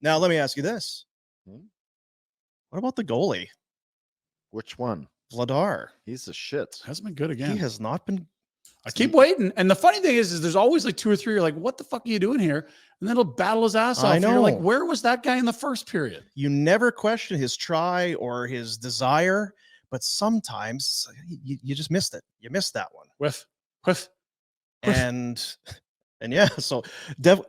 Now, let me ask you this. Hmm? What about the goalie? Which one? Vladar. He's a shit. Hasn't been good again. He has not been. I keep waiting. And the funny thing is there's always like 2 or 3. You're like, what the fuck are you doing here? And then he'll battle his ass off. I And you're like, know. where was that guy in the first period? You never question his try or his desire, but sometimes you just missed it. You missed that one. Whiff. And yeah, so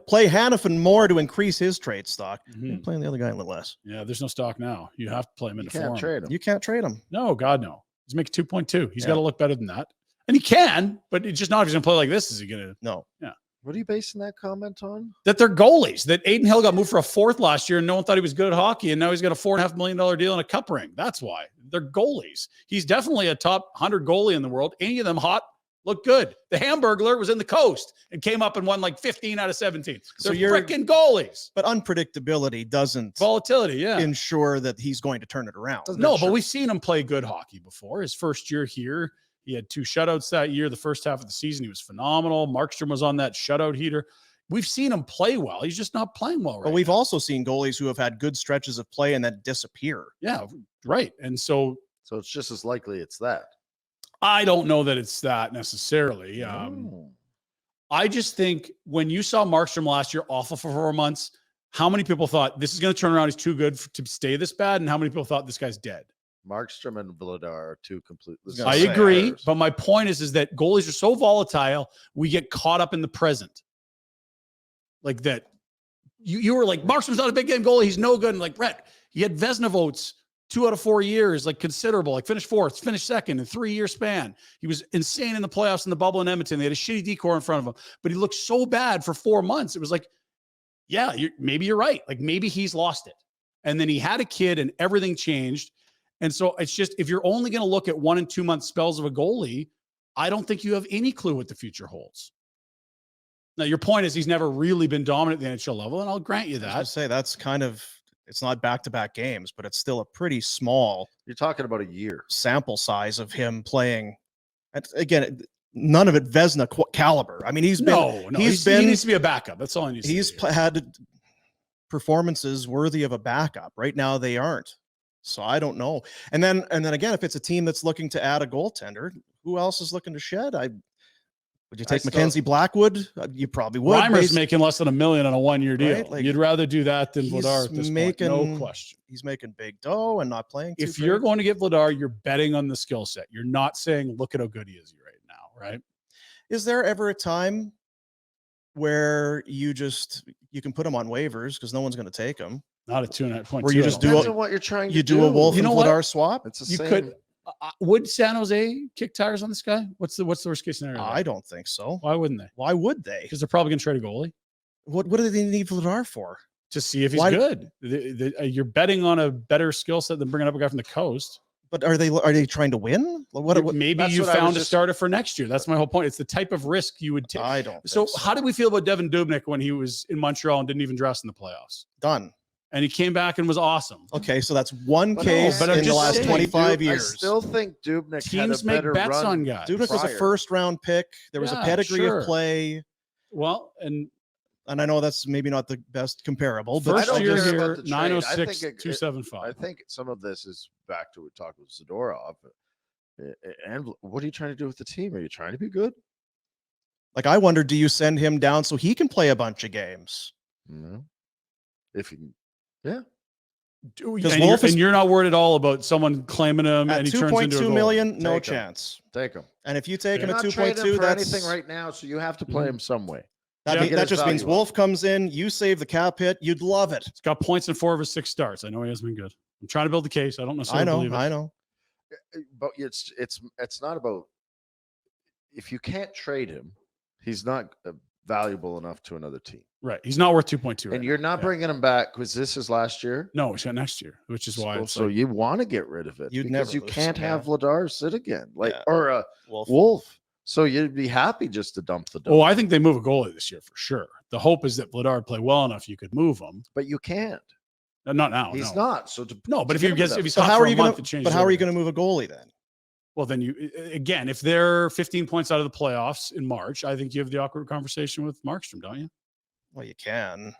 play Hannafin more to increase his trade stock. Mhm. Playing the other guy a little less. Yeah, there's no stock now. You have to play him You into can't form. trade him. You can't trade him. No, God, no. He's making 2.2. He's Yeah. got to look better than that. And he can, but it's just not if he's going to play like this. Is he going to? No. What are you basing that comment on? That they're goalies. That Aiden Hill got moved for a 4th last year and no one thought he was good at hockey. And now he's got a $4.5 million deal and a cup ring. That's why. They're goalies. He's definitely a top 100 goalie in the world. Any of them hot, look good. The Hamburglar was in the Coast and came up and won like 15 out of 17. So They're you're- freaking goalies. But unpredictability doesn't Volatility, yeah. ensure that he's going to turn it around. No, but we've seen him play good hockey before. His first year here, he had 2 shutouts that year. The first half of the season, he was phenomenal. Markstrom was on that shutout heater. We've seen him play well. He's just not playing well right But we've now. also seen goalies who have had good stretches of play and then disappear. Yeah, right. And so So it's just as likely it's that. I don't know that it's that necessarily. Oh. I just think when you saw Markstrom last year awful for 4 months, how many people thought this is going to turn around? He's too good to stay this bad. And how many people thought this guy's dead? Markstrom and Vladar are two completely. I I say agree. players. But my point is that goalies are so volatile. We get caught up in the present. Like that. You were like, Markstrom's not a big game goalie. He's no good. And like, Rhett, he had Vezina votes 2 out of 4 years, like considerable, like finished 4th, finished 2nd in 3-year span. He was insane in the playoffs in the bubble in Edmonton. They had a shitty decor in front of him, but he looked so bad for 4 months. It was like, yeah, maybe you're right. Like maybe he's lost it. And then he had a kid and everything changed. And so it's just, if you're only going to look at 1 and 2 month spells of a goalie, I don't think you have any clue what the future holds. Now, your point is he's never really been dominant at the NHL level, and I'll grant you I that. say that's kind of, it's not back-to-back games, but it's still a pretty small You're talking about a year. sample size of him playing. And again, none of it Vezina caliber. I mean, he needs to be a backup. That's all he needs he's to be. had performances worthy of a backup. Right now, they aren't. So I don't know. And then again, if it's a team that's looking to add a goaltender, who else is looking to shed? Would you take Mackenzie Blackwood? You probably would. Reimer's making less than $1 million on a 1-year deal. Right? Like, you'd rather do that than Vladar at this point. No question. He's making big dough and not playing. If you're going to get Vladar, you're betting on the skill set. You're not saying, look at how good he is right now, right? Is there ever a time where you can put him on waivers because no one's going to take him? Not at 2.5. Where you just do Depends on what you're trying to do. You do a Wolf You and know what? Vladar swap? It's the You same. could. Would San Jose kick tires on this guy? What's the worst case scenario? I don't think so. Why wouldn't they? Why would they? Because they're probably going to trade a goalie What do they need Vladar for? to see if he's Why- good. You're betting on a better skill set than bringing up a guy from the coast. But are they trying to win? What Maybe that's you what I was found a just- starter for next year. That's my whole point. It's the type of risk you would take. I don't. So think how did we feel about Devin Dubnyk when he was in Montreal and didn't even dress in the playoffs? done? And he came back and was awesome. Okay, so that's one But case but I'm in the just last saying, 25 I years. still think Dubnyk Teams had a make better bets run. on guys. Dubnyk was a prior. first-round pick. There was a Yeah, pedigree sure. of play, Well, and and I know that's maybe not the best comparable, but I first don't year care about here, the trade. 906, I think I 275. think some of this is back to what we talked with Zadorov. And what are you trying to do with the team? Are you trying to be good? like I wonder, do you send him down so he can play a bunch of games? No. If you, yeah. Because Wolf is you're not worried at all about someone claiming him at and he turns into a 2.2 goal. million, no Take him. chance. Take him. And if you take him You're at not trading him 2.2, for that's anything right now, so you have to play him some way. That, Yeah. that just means Wolf comes in, you save the cap hit, you'd love it. He's got points in 4 of his 6 starts. I know he hasn't been good. I'm trying to build the case. I don't necessarily believe it. I know. But it's not about if you can't trade him, he's not valuable enough to another team. Right. He's not worth 2.2. And right you're now. not bringing him back because this is last year. No, he's got next year, which is why So, it's so like, you want to get rid of it You'd because never you lose can't him, have yeah. Vladar sit again, like Yeah. or Wolf. So you'd be happy just to dump the. oh, I think they move a goalie this year for sure. The hope is that Vladar play well enough you could move him. but you can't. Not now. He's no. not. So No, but if get you him get to if he's So hot how for are a you going month, it to? changes But how are you everything. going to move a goalie then? Well, then you again, if they're 15 points out of the playoffs in March, I think you have the awkward conversation with Markstrom, don't you? Well, you can.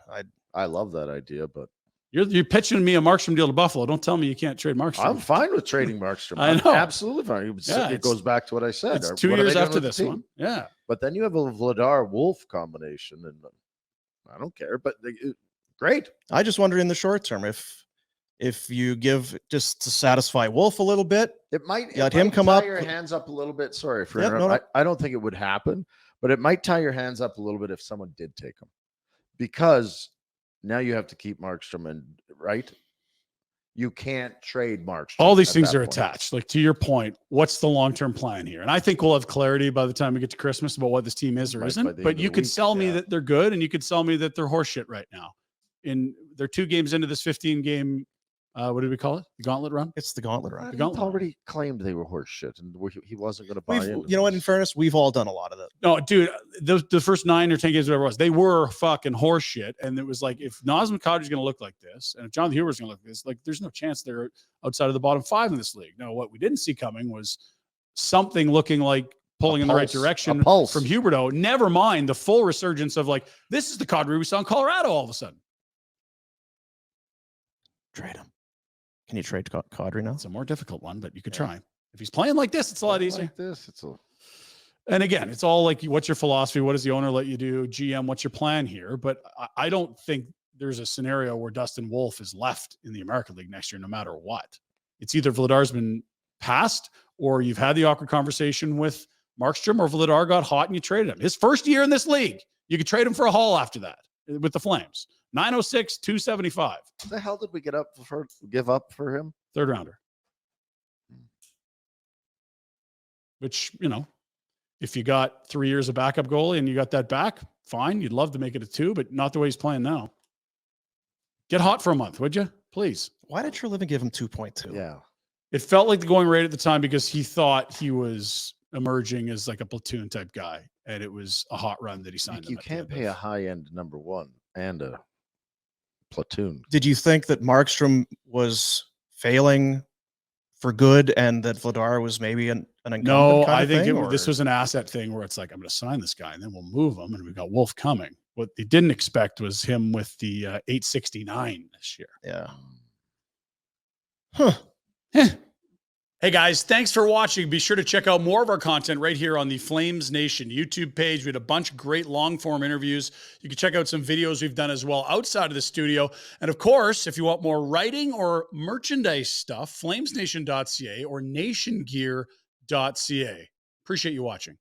I love that idea, but You're pitching me a Markstrom deal to Buffalo. Don't tell me you can't trade Markstrom. I'm fine with trading Markstrom. I I'm know. absolutely fine. It goes back to what I said. It's 2 What are they years doing after with the this team? one. Yeah. But then you have a Vladar Wolf combination, and I don't care. But great. I just wonder in the short term if you give just to satisfy Wolf a little bit, It might let him come up. Your hands up a little bit. Sorry for Yep, interrupting. no. I don't think it would happen, but it might tie your hands up a little bit if someone did take him, because now you have to keep Markstrom, and right, you can't trade Markstrom. All these at things that are point. attached. Like, to your point, what's the long-term plan here? And I think we'll have clarity by the time we get to Christmas about what this team is or By the isn't. end But of you the could week, sell me yeah. that they're good, and you could sell me that they're horseshit right now. They're 2 games into this 15-game, what did we call it? The gauntlet run? It's the gauntlet run. He's gauntlet. already claimed they were horse shit, and he wasn't going to buy in. You know what? In fairness, we've all done a lot of that. No, dude, the first 9 or 10 games, whatever it was, they were fucking horseshit. And it was like, if Nazem Kadri's going to look like this, and if Jonathan Huber's going to look like this, like, there's no chance they're outside of the bottom 5 in this league. No, what we didn't see coming was something looking like pulling in the right direction from Huberto. Never mind the full resurgence of, like, this is the Kadri we saw in Colorado all of a sudden. Trade him. Can you trade Kadri now? It's a more difficult one, but you could try. If he's playing like this, it's a lot easier. Like this, And again, it's all like, what's your philosophy? What does the owner let you do? GM, what's your plan here? But I don't think there's a scenario where Dustin Wolf is left in the American League next year, no matter what. It's either Vladar's been passed, or you've had the awkward conversation with Markstrom, or Vladar got hot and you traded him. His first year in this league, you could trade him for a haul after that with the Flames. 906, 275. What the hell did we give up for him? 3rd rounder. Which, if you got 3 years of backup goalie and you got that back, fine. You'd love to make it a 2, but not the way he's playing now. Get hot for a month, would you? Please. Why did Treliving give him 2.2? Yeah. It felt like the going rate at the time because he thought he was emerging as like a platoon type guy, and it was a hot run that he signed. You can't pay a high-end number 1 and a platoon. Did you think that Markstrom was failing for good and that Vladar was maybe an incumbent? No, kind I of think thing, this was an asset thing where it's like, I'm going to sign this guy and then we'll move him, and we've got Wolf coming. What they didn't expect was him with the 869 this year. Yeah. Huh. Hey guys, thanks for watching. Be sure to check out more of our content right here on the Flames Nation YouTube page. We had a bunch of great long form interviews. You can check out some videos we've done as well outside of the studio. And of course, if you want more writing or merchandise stuff, flamesnation.ca or nationgear.ca. Appreciate you watching.